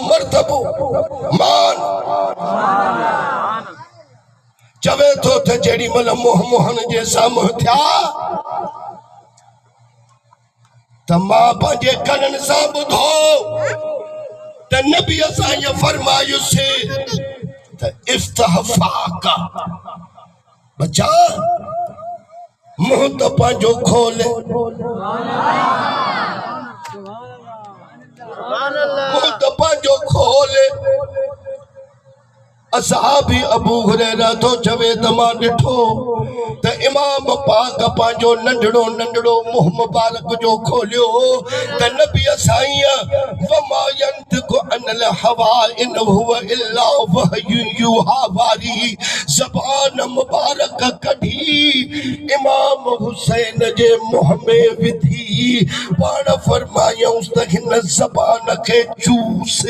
मर्तबो मान चवे तो थे जेड़ी मल मोह मोहन जे साम्हूं थिया त मां पंहिंजे कननि सां ॿुधो त नबी असां ये फरमायुसि त इफ्तहफाका बच्चा मुंह त पंहिंजो खोले मुंह त पंहिंजो खोले असहाबी अबू हुरैरा तो चवे त मां ॾिठो त इमाम पाक पंहिंजो नंढड़ो नंढड़ो मुंह मुबारक जो खोलियो त नबी साईं वमा यंतिकु अनिल हवा इन हुवा इल्ला वहयु युहा वारी ज़बान मुबारक कढी इमाम हुसैन जे मुंह में विधी पाण फरमायूं त हिन ज़बान खे चूस